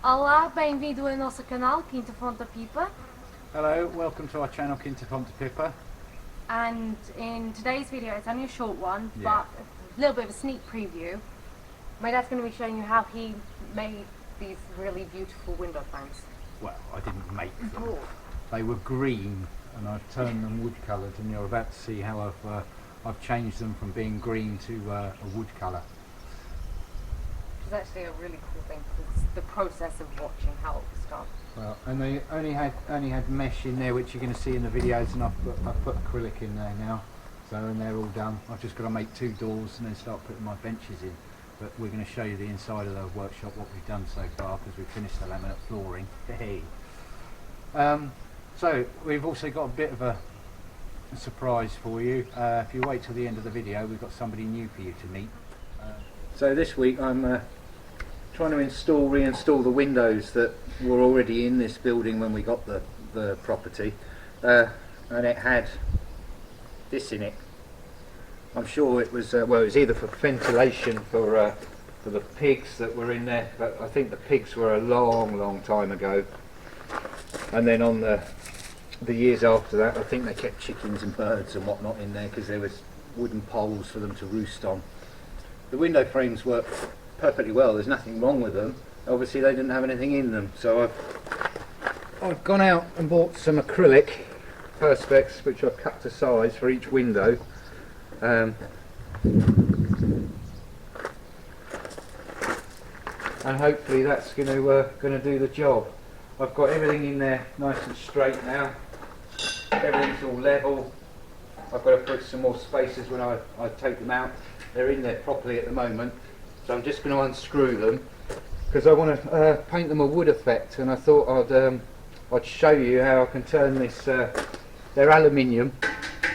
Olá, bem-vindo ao nosso canal Quinta, Fonte, Pipa. Hello, welcome to our channel Quinta, Pipa. And in today's video, it's only a short one, Yeah. but a little bit of a sneak preview. My dad's going to be showing you how he made these really beautiful window frames. Well, I didn't make them. Oh. They were green and I've turned them wood coloured, and you're about to see how I've changed them from being green to a wood colour. Which is actually a really cool thing, because it's the process of watching how it was done. Well, and they only had mesh in there, which you're going to see in the videos, and I've put acrylic in there now, so and they're all done. I've just got to make 2 doors and then start putting my benches in. But we're going to show you the inside of the workshop, what we've done so far, because we've finished the laminate flooring. Hey. So we've also got a bit of a surprise for you. If you wait till the end of the video, we've got somebody new for you to meet. So this week I'm trying to reinstall the windows that were already in this building when we got the property, and it had this in it. I'm sure it was well, it was either for ventilation for the pigs that were in there, but I think the pigs were a long time ago. And then on the years after that, I think they kept chickens and birds and whatnot in there, because there was wooden poles for them to roost on. The window frames work perfectly well. There's nothing wrong with them. Obviously, they didn't have anything in them, so I've gone out and bought some acrylic perspex, which I've cut to size for each window. And hopefully that's going to do the job. I've got everything in there nice and straight now. Everything's all level. I've got to put some more spacers when I take them out. They're in there properly at the moment, so I'm just going to unscrew them, because I want to paint them a wood effect, and I thought I'd show you how I can turn this. They're aluminium.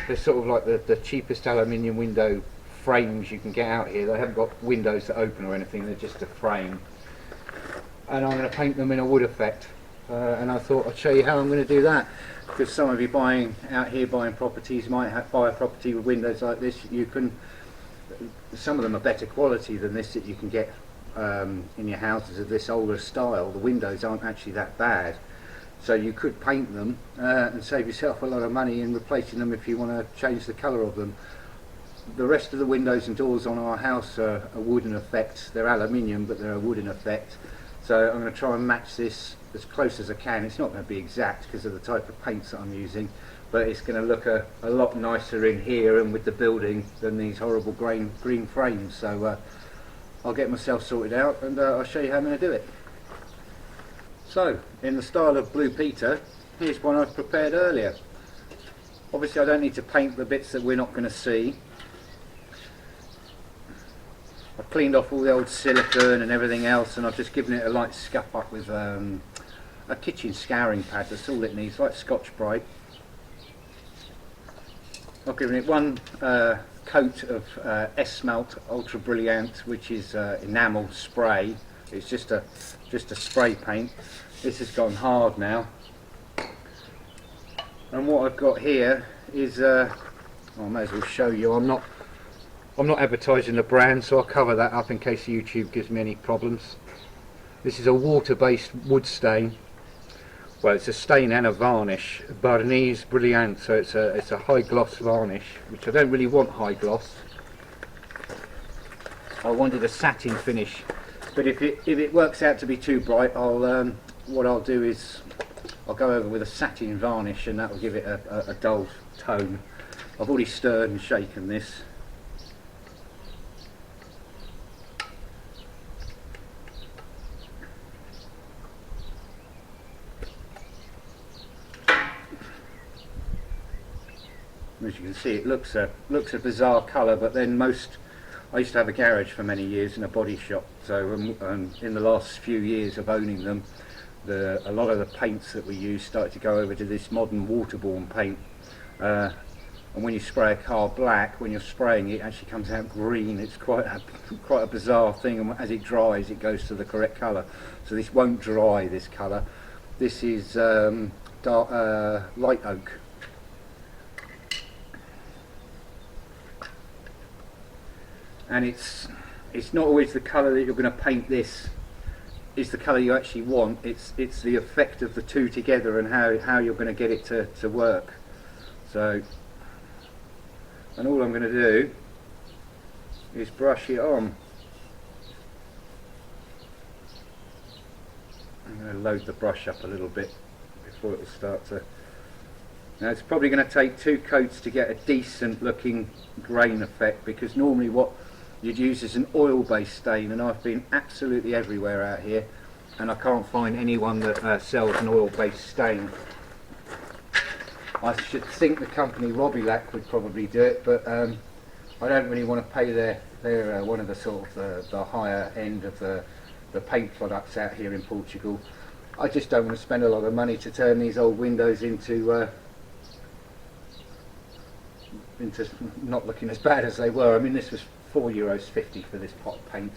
They're sort of like the cheapest aluminium window frames you can get out here. They haven't got windows that open or anything, they're just a frame. And I'm going to paint them in a wood effect. And I thought I'd show you how I'm going to do that, because some of you buying properties might buy a property with windows like this. You can, some of them are better quality than this that you can get in your houses of this older style. The windows aren't actually that bad. So you could paint them and save yourself a lot of money in replacing them if you want to change the colour of them. The rest of the windows and doors on our house are a wooden effect. They're aluminium, but they're a wooden effect. So I'm going to try and match this as close as I can. It's not going to be exact because of the type of paints that I'm using, but it's going to look a lot nicer in here and with the building than these horrible green frames. So I'll get myself sorted out, and I'll show you how I'm going to do it. So, in the style of Blue Peter, here's one I've prepared earlier. Obviously I don't need to paint the bits that we're not going to see. I've cleaned off all the old silicone and everything else, and I've just given it a light scuff up with a kitchen scouring pad. That's all it needs, like Scotch-Brite. I've given it one coat of S-Melt Ultra Brilliant, which is enamel spray. It's just a spray paint. This has gone hard now, and what I've got here is I may as well show you. I'm not advertising the brand, so I'll cover that up in case YouTube gives me any problems. This is a water-based wood stain. Well, it's a stain and a varnish, Barnese Brilliant, so it's a high gloss varnish, which I don't really want high gloss. I wanted a satin finish. But if it works out to be too bright, what I'll do is I'll go over with a satin varnish, and that will give it a dull tone. I've already stirred and shaken this. As you can see, it looks a bizarre colour, but then I used to have a garage for many years and a body shop, so in the last few years of owning them, a lot of the paints that we use started to go over to this modern waterborne paint. And when you spray a car black, when you're spraying it actually comes out green. It's quite a bizarre thing, and as it dries it goes to the correct colour. So this won't dry, this colour. This is light oak. And it's not always the colour that you're going to paint this is the colour you actually want. It's the effect of the two together and how you're going to get it to work. So, and all I'm going to do is brush it on. I'm going to load the brush up a little bit before it will start to... Now it's probably going to take 2 coats to get a decent looking grain effect, because normally what you'd use is an oil based stain, and I've been absolutely everywhere out here and I can't find anyone that sells an oil based stain. I should think the company Robilac would probably do it, but I don't really want to pay their one of the sort of the higher end of the paint products out here in Portugal. I just don't want to spend a lot of money to turn these old windows into not looking as bad as they were. I mean, this was €4.50 for this pot of paint,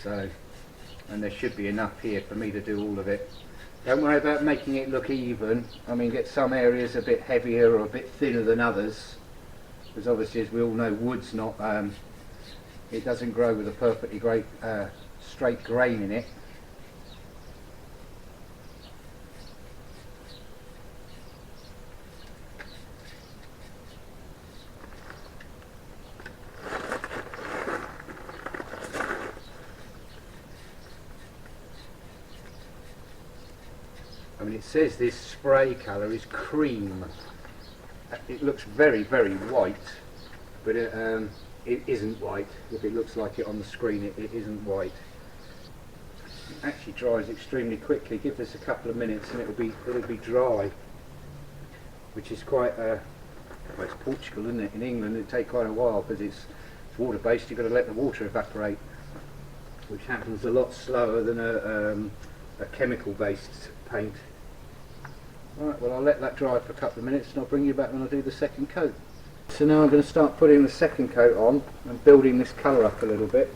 so, and there should be enough here for me to do all of it. Don't worry about making it look even. I mean, get some areas a bit heavier or a bit thinner than others, because obviously, as we all know, wood's not it doesn't grow with a perfectly great straight grain in it. I mean, it says this spray colour is cream. It looks very, very white, but it isn't white. If it looks like it on the screen, it isn't white. It actually dries extremely quickly. Give this a couple of minutes and it'll be dry, which is quite well, it's Portugal, isn't it? In England it'll take quite a while because it's water based. You've got to let the water evaporate, which happens a lot slower than a chemical based paint. Alright, well, I'll let that dry for a couple of minutes and I'll bring you back when I do the second coat. So now I'm going to start putting the second coat on and building this colour up a little bit.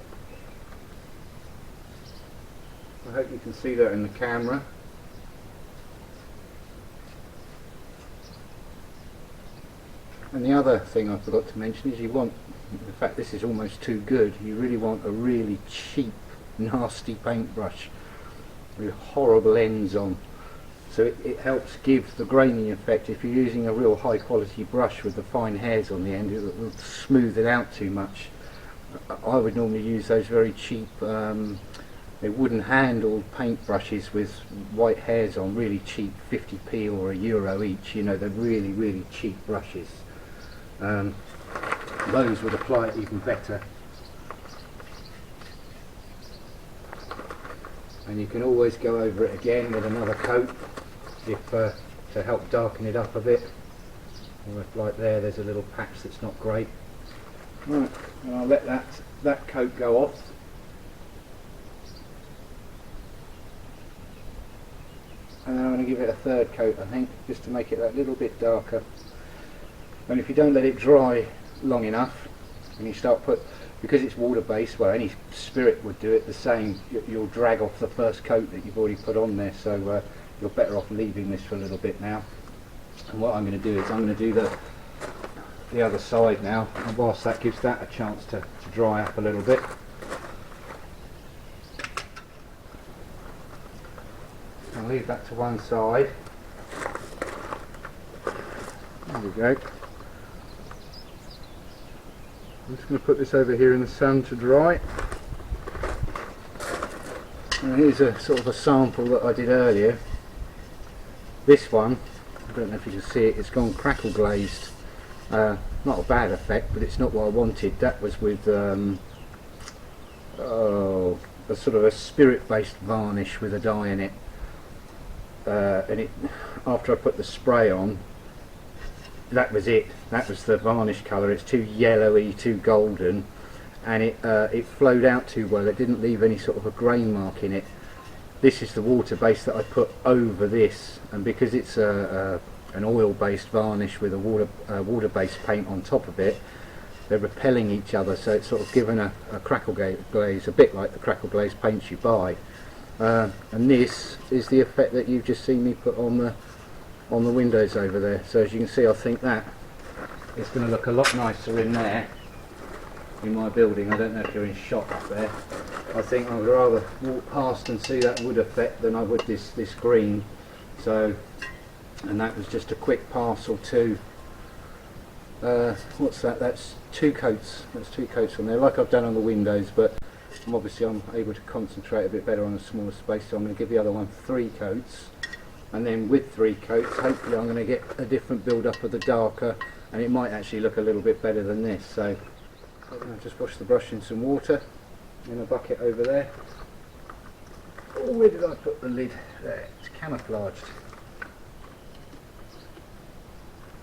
I hope you can see that in the camera. And the other thing I forgot to mention is you want, in fact this is almost too good, you really want a really cheap, nasty paintbrush with horrible ends on. So it helps give the grainy effect. If you're using a real high quality brush with the fine hairs on the end, it will smooth it out too much. I would normally use those very cheap wooden handled paint brushes with white hairs on, really cheap, 50p or €1 each, you know, they're really, really cheap brushes. Those would apply it even better. And you can always go over it again with another coat if to help darken it up a bit, or if like there's a little patch that's not great. Right, and I'll let that coat go off. And then I'm going to give it a third coat, I think, just to make it that little bit darker. And if you don't let it dry long enough, and you start because it's water based, well, any spirit would do it the same, you'll drag off the first coat that you've already put on there, so you're better off leaving this for a little bit now. And what I'm going to do is I'm going to do the other side now, and whilst that gives that a chance to dry up a little bit. I'll leave that to one side. There we go. I'm just going to put this over here in the sun to dry. And here's a sort of a sample that I did earlier. This one, I don't know if you can see it, it's gone crackle glazed. Not a bad effect, but it's not what I wanted. That was with a sort of a spirit based varnish with a dye in it. And after I put the spray on, that was it. That was the varnish colour. It's too yellowy, too golden, and it flowed out too well. It didn't leave any sort of a grain mark in it. This is the water base that I put over this, and because it's an oil based varnish with a water based paint on top of it, they're repelling each other, so it's sort of given a crackle glaze, a bit like the crackle glaze paints you buy. And this is the effect that you've just seen me put on the windows over there. So as you can see, I think that it's going to look a lot nicer in there in my building. I don't know if you're in shot up there. I think I'd rather walk past and see that wood effect than I would this green. So, and that was just a quick Parcel 2. What's that? That's 2 coats. That's 2 coats on there, like I've done on the windows, but I'm able to concentrate a bit better on a smaller space, so I'm going to give the other one 3 coats, and then with 3 coats hopefully I'm going to get a different build up of the darker, and it might actually look a little bit better than this. So I'll just wash the brush in some water in a bucket over there. Oh, where did I put the lid? There, it's camouflaged.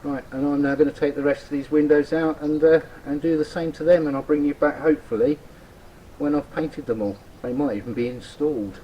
Right, and I'm now going to take the rest of these windows out and do the same to them, and I'll bring you back hopefully when I've painted them all. They might even be installed.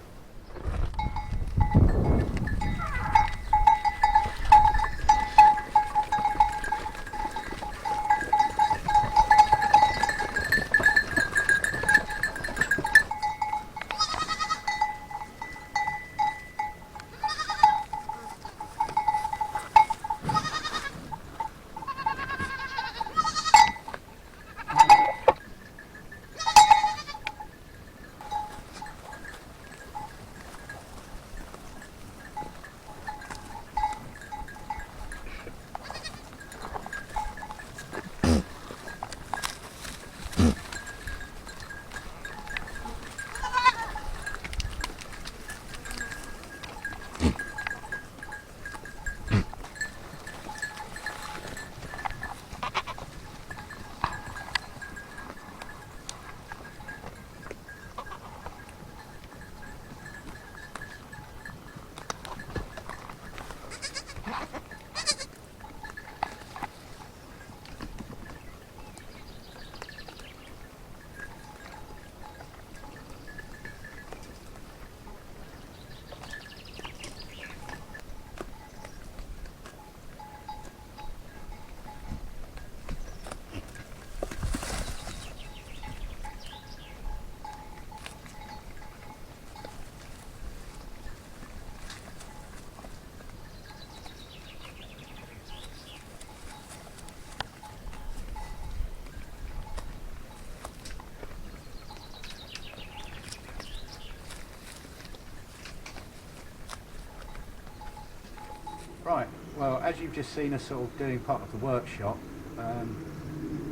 Right, well, as you've just seen us sort of doing part of the workshop,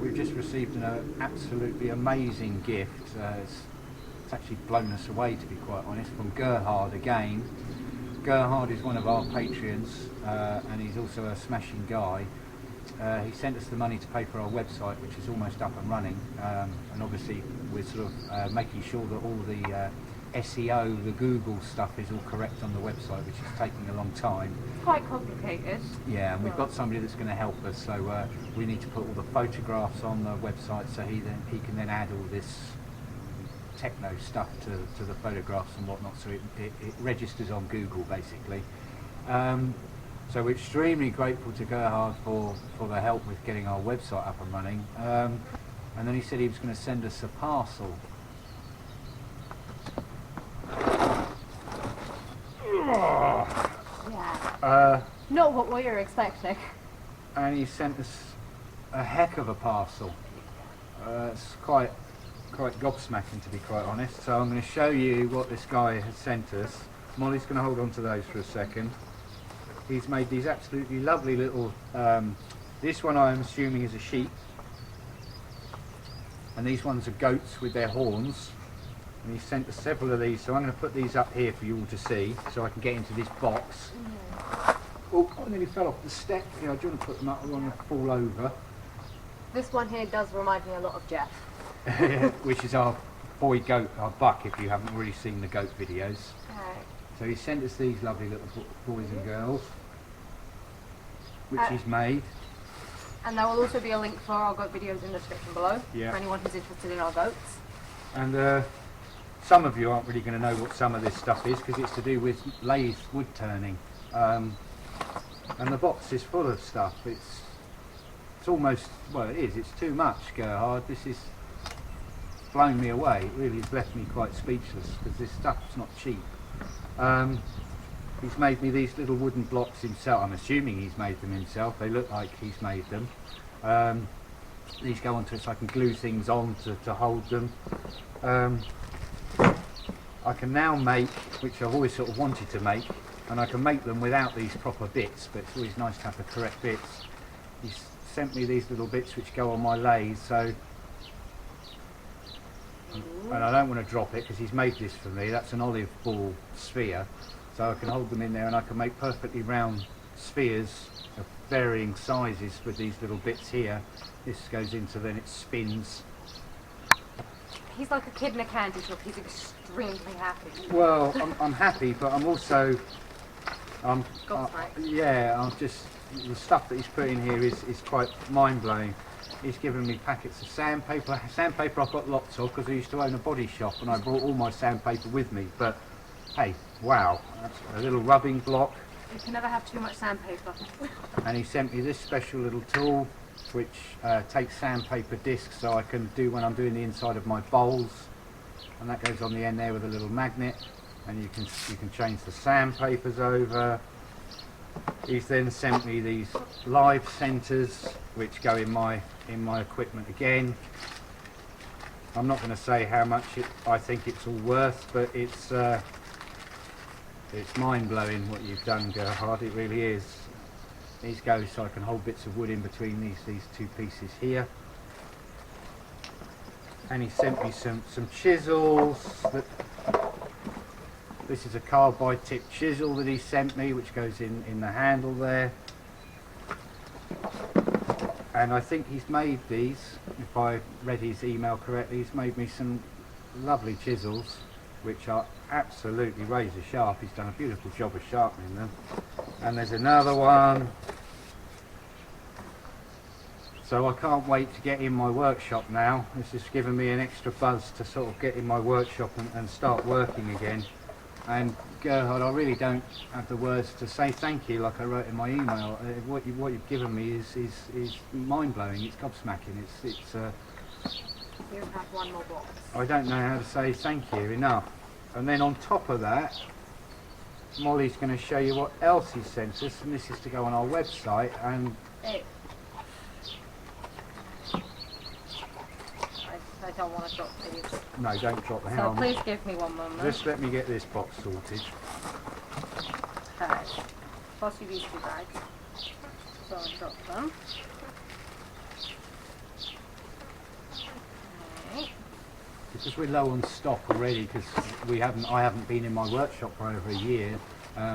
we've just received an absolutely amazing gift. It's actually blown us away, to be quite honest, from Gerhard again. Gerhard is one of our patrons, and he's also a smashing guy. He sent us the money to pay for our website, which is almost up and running, and obviously we're sort of making sure that all the SEO, the Google stuff is all correct on the website, which is taking a long time. Quite complicated. Yeah, and we've got somebody that's going to help us, so we need to put all the photographs on the website, so he can then add all this techno stuff to the photographs and whatnot, so it registers on Google basically. So we're extremely grateful to Gerhard for the help with getting our website up and running. And then he said he was going to send us a parcel. Yeah. Not what we were expecting. And he sent us a heck of a parcel. It's quite gobsmacking, to be quite honest. So I'm going to show you what this guy has sent us. Molly's going to hold on to those for a second. He's made these absolutely lovely little, this one I'm assuming is a sheep, and these ones are goats with their horns, and he sent us several of these, so I'm going to put these up here for you all to see, so I can get into this box. Oh, I nearly fell off the step. Yeah, do you want to put them up? I want to fall over. This one here does remind me a lot of Jeff. Which is our boy goat, our buck, if you haven't already seen the goat videos. Right. So he sent us these lovely little boys and girls, which he's made. And there will also be a link for our goat videos in the description below, Yeah. for anyone who's interested in our goats. And some of you aren't really going to know what some of this stuff is, because it's to do with lathe wood turning. And the box is full of stuff. It's almost, well, it is, it's too much, Gerhard. This is blown me away. It really has left me quite speechless, because this stuff's not cheap. He's made me these little wooden blocks himself. I'm assuming he's made them himself. They look like he's made them. these go onto it so I can glue things on to hold them. I can now make, which I've always sort of wanted to make, and I can make them without these proper bits, but it's always nice to have the correct bits. He's sent me these little bits which go on my lathe, so, and I don't want to drop it because he's made this for me. That's an olive ball sphere, so I can hold them in there and I can make perfectly round spheres of varying sizes with these little bits here. This goes into, then it spins. He's like a kid in a candy shop. He's extremely happy. Well, I'm happy, but I'm also, Gobsmacked. yeah, I'm just, the stuff that he's put in here is quite mind-blowing. He's given me packets of sandpaper. Sandpaper I've got lots of because I used to own a body shop and I brought all my sandpaper with me. But hey, wow, that's a little rubbing block. You can never have too much sandpaper. And he sent me this special little tool which takes sandpaper discs so I can do when I'm doing the inside of my bowls, and that goes on the end there with a little magnet, and you can change the sandpapers over. He's then sent me these live centers which go in my equipment again. I'm not going to say how much I think it's all worth, but it's mind-blowing what you've done, Gerhard, it really is. These go so I can hold bits of wood in between these two pieces here. And he sent me some chisels. This is a carbide tip chisel that he sent me, which goes in the handle there. And I think he's made these, if I read his email correctly, he's made me some lovely chisels which are absolutely razor sharp. He's done a beautiful job of sharpening them. And there's another one. So I can't wait to get in my workshop now. This has given me an extra buzz to sort of get in my workshop and start working again. And Gerhard, I really don't have the words to say thank you like I wrote in my email. What you've given me is mind-blowing. It's gobsmacking. It's You have one more box. I don't know how to say thank you enough. And then on top of that, Molly's going to show you what else he sent us, and this is to go on our website. And I don't want to drop these. no, don't drop the So helm. please give me one moment. Just let me get this box sorted. Okay. Pass you these two bags. So I'll drop them. Okay. Because we're low on stock already, because I haven't been in my workshop for over a year,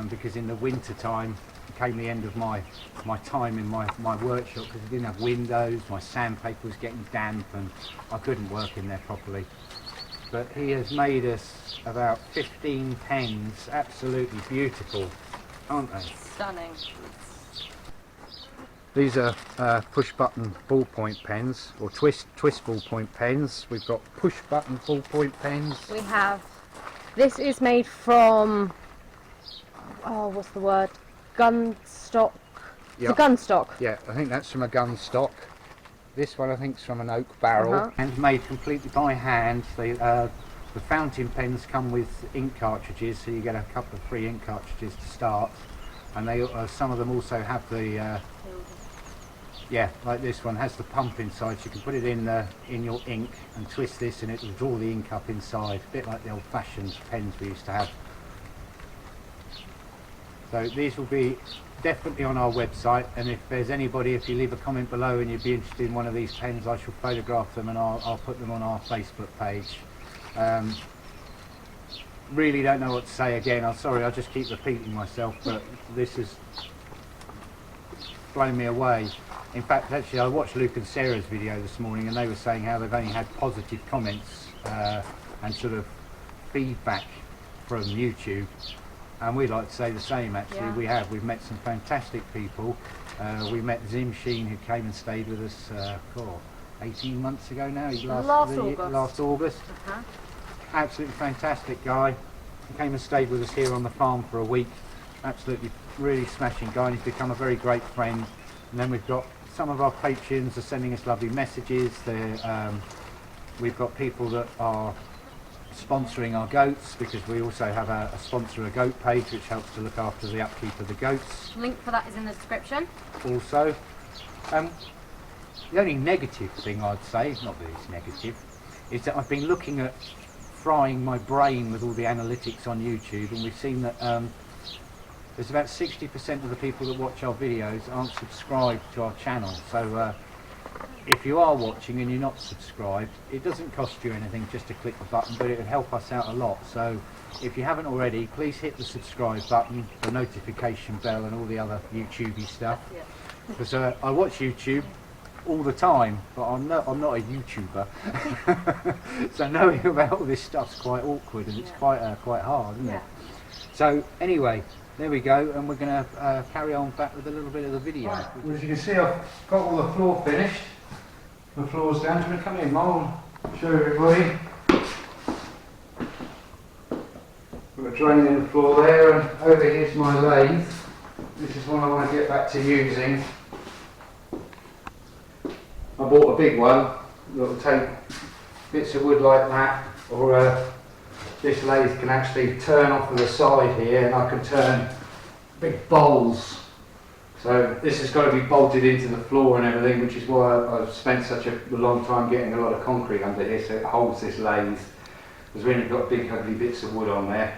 because in the winter time came the end of my time in my workshop because I didn't have windows, my sandpaper was getting damp and I couldn't work in there properly. But he has made us about 15 pens, absolutely beautiful, aren't they? Stunning. These are push button ballpoint pens, or twist ballpoint pens. We've got push button ballpoint pens. We have, this is made from, oh, what's the word? Gun stock. It's a gun stock. Yeah, I think that's from a gun stock. This one I think is from an oak barrel, and made completely by hand. The fountain pens come with ink cartridges, so you get a couple of free ink cartridges to start. And they some of them also have the yeah, like this one has the pump inside, so you can put it in your ink and twist this and it will draw the ink up inside, a bit like the old-fashioned pens we used to have. So these will be definitely on our website, and if there's anybody, if you leave a comment below and you'd be interested in one of these pens, I shall photograph them and I'll put them on our Facebook page. Really don't know what to say again. I'm sorry, I just keep repeating myself, but this has blown me away. In fact, actually, I watched Luke and Sarah's video this morning, and they were saying how they've only had positive comments and sort of feedback from YouTube. And we'd like to say the same, actually. Yeah. We've met some fantastic people. We met Zim Sheen, who came and stayed with us 18 months ago now. Last August. Absolutely fantastic guy. He came and stayed with us here on the farm for a week. Absolutely really smashing guy, and he's become a very great friend. And then we've got some of our patrons are sending us lovely messages. We've got people that are sponsoring our goats, because we also have a sponsor a goat page which helps to look after the upkeep of the goats. Link for that is in the description. Also, The only negative thing I'd say, not that it's negative, is that I've been looking at frying my brain with all the analytics on YouTube, and we've seen that there's about 60% of the people that watch our videos aren't subscribed to our channel. So if you are watching and you're not subscribed, it doesn't cost you anything just to click the button, but it would help us out a lot. So if you haven't already, please hit the subscribe button, the notification bell and all the other YouTubey stuff. Because I watch YouTube all the time, but I'm not a YouTuber. So knowing about all this stuff's quite awkward, and it's quite hard, isn't it? So anyway, there we go, and we're going to carry on back with a little bit of the video. Right. Well, as you can see, I've got all the floor finished. The floor's down. So I'm going to come in, I'll show everybody. We've got a drain in the floor there, and over here's my lathe. This is one I want to get back to using. I bought a big one that will take bits of wood like that, or this lathe can actually turn off to the side here, and I can turn big bowls. So this has got to be bolted into the floor and everything, which is why I've spent such a long time getting a lot of concrete under here, so it holds this lathe. Because when you've got big ugly bits of wood on there,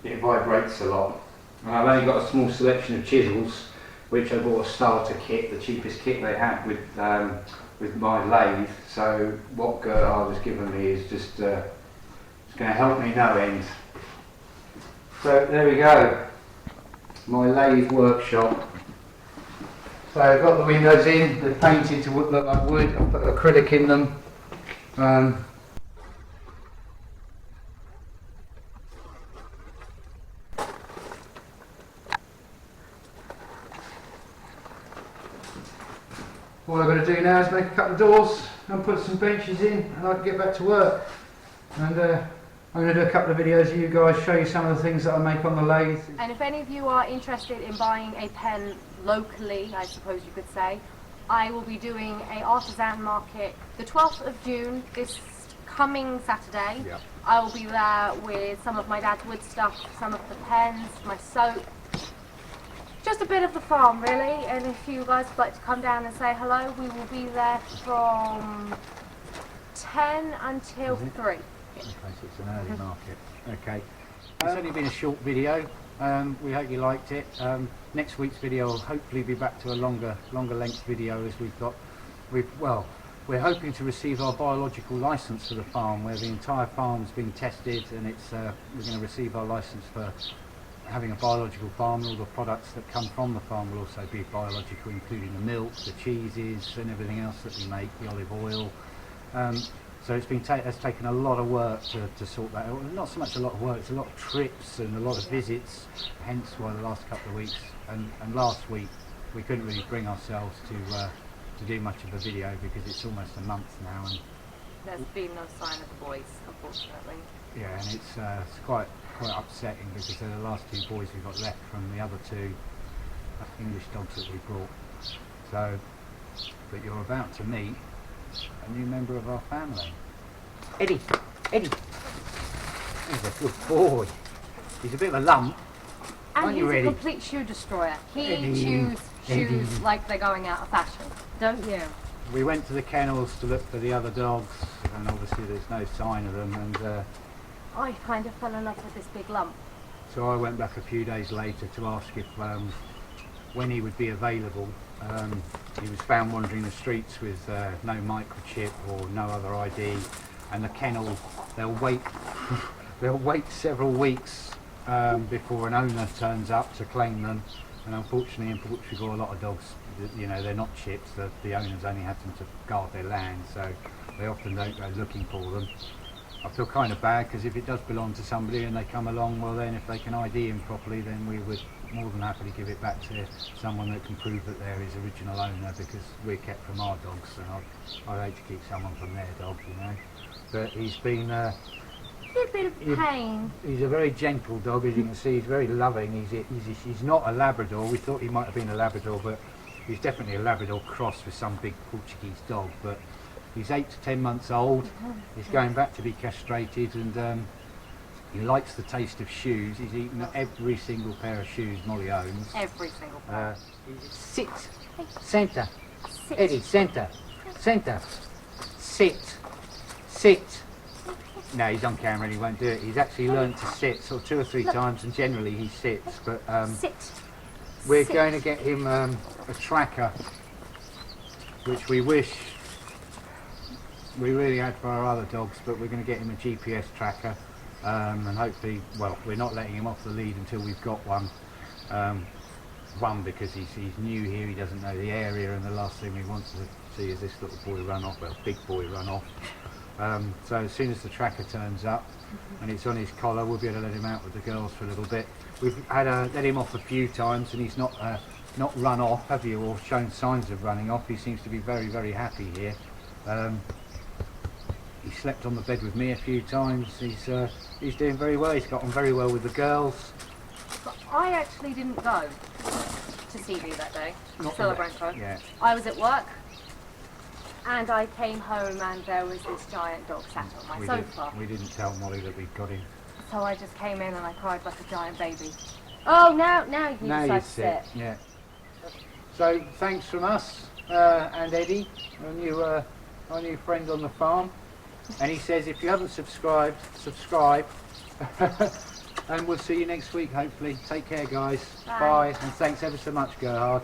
it vibrates a lot. And I've only got a small selection of chisels, which I bought a starter kit, the cheapest kit they had with my lathe. So what Gerhard has given me is just it's going to help me no end. So there we go, my lathe workshop. So I've got the windows in, they're painted to look like wood, I've put acrylic in them. All I've got to do now is make a couple of doors and put some benches in, and I can get back to work. And I'm going to do a couple of videos of you guys, show you some of the things that I make on the lathe. And if any of you are interested in buying a pen locally, I suppose you could say, I will be doing a artisan market the 12th of June, this coming Saturday. Yep. I will be there with some of my dad's wood stuff, some of the pens, my soap, just a bit of the farm really. And if you guys would like to come down and say hello, we will be there from 10 until 3. Okay, so it's an early market. Okay. It's only been a short video. We hope you liked it. Next week's video will hopefully be back to a longer length video, as we're hoping to receive our biological license for the farm, where the entire farm's been tested, and it's we're going to receive our license for having a biological farm. All the products that come from the farm will also be biological, including the milk, the cheeses and everything else that we make, the olive oil. So it's taken a lot of work to sort that out. Not so much a lot of work, it's a lot of trips and a lot of visits, hence why the last couple of weeks and last week we couldn't really bring ourselves to do much of a video, because it's almost a month now. And there's been no sign of the boys, unfortunately. Yeah, and it's quite upsetting, because they're the last 2 boys we got left from the other 2 English dogs that we brought. So, but you're about to meet a new member of our family. Eddie! He's a good boy. He's a bit of a lump. And he's a complete shoe destroyer. He chews shoes like they're going out of fashion, don't you? We went to the kennels to look for the other dogs, and obviously there's no sign of them, and I kind of fell in love with this big lump. So I went back a few days later to ask if when he would be available. He was found wandering the streets with no microchip or no other ID, and the kennel, they'll wait several weeks before an owner turns up to claim them. And unfortunately in Portugal, a lot of dogs, you know, they're not chips, the owners only have them to guard their land, so they often don't go looking for them. I feel kind of bad, because if it does belong to somebody and they come along, well then if they can ID him properly, then we would more than happily give it back to someone that can prove that they're his original owner, because we're kept from our dogs, and I'd hate to keep someone from their dog, you know. But he's been a bit of pain. He's a very gentle dog, as you can see. He's very loving. He's not a Labrador. We thought he might have been a Labrador, but he's definitely a Labrador cross with some big Portuguese dog. But he's 8 to 10 months old. He's going back to be castrated, and he likes the taste of shoes. He's eaten every single pair of shoes Molly owns. Every single pair. Sit, Santa. Sit. Eddie, centre. Centre. Sit. Sit. No, he's on camera and he won't do it. He's actually learned to sit sort of 2 or 3 times, and generally he sits. But Sit. we're Sit. going to get him a tracker, which we wish we really had for our other dogs, but we're going to get him a GPS tracker, and hopefully, well, we're not letting him off the lead until we've got one. One, because he's new here, he doesn't know the area, and the last thing we want to see is this little boy run off, well, big boy run off. So as soon as the tracker turns up and it's on his collar, we'll be able to let him out with the girls for a little bit. We've had let him off a few times, and he's not run off, have you, or shown signs of running off. He seems to be very, very happy here. He slept on the bed with me a few times. He's doing very well. He's got on very well with the girls. But I actually didn't go to CB that day, to celebrate her. Yeah. I was at work, and I came home and there was this giant dog sat on my sofa. We didn't tell Molly that we'd got him. So I just came in and I cried like a giant baby. Oh, now you can decide to sit. Yeah. So thanks from us and Eddie, our new friend on the farm. And he says if you haven't subscribed, subscribe. And we'll see you next week, hopefully. Take care, guys. Bye. Bye. And thanks ever so much, Gerhard.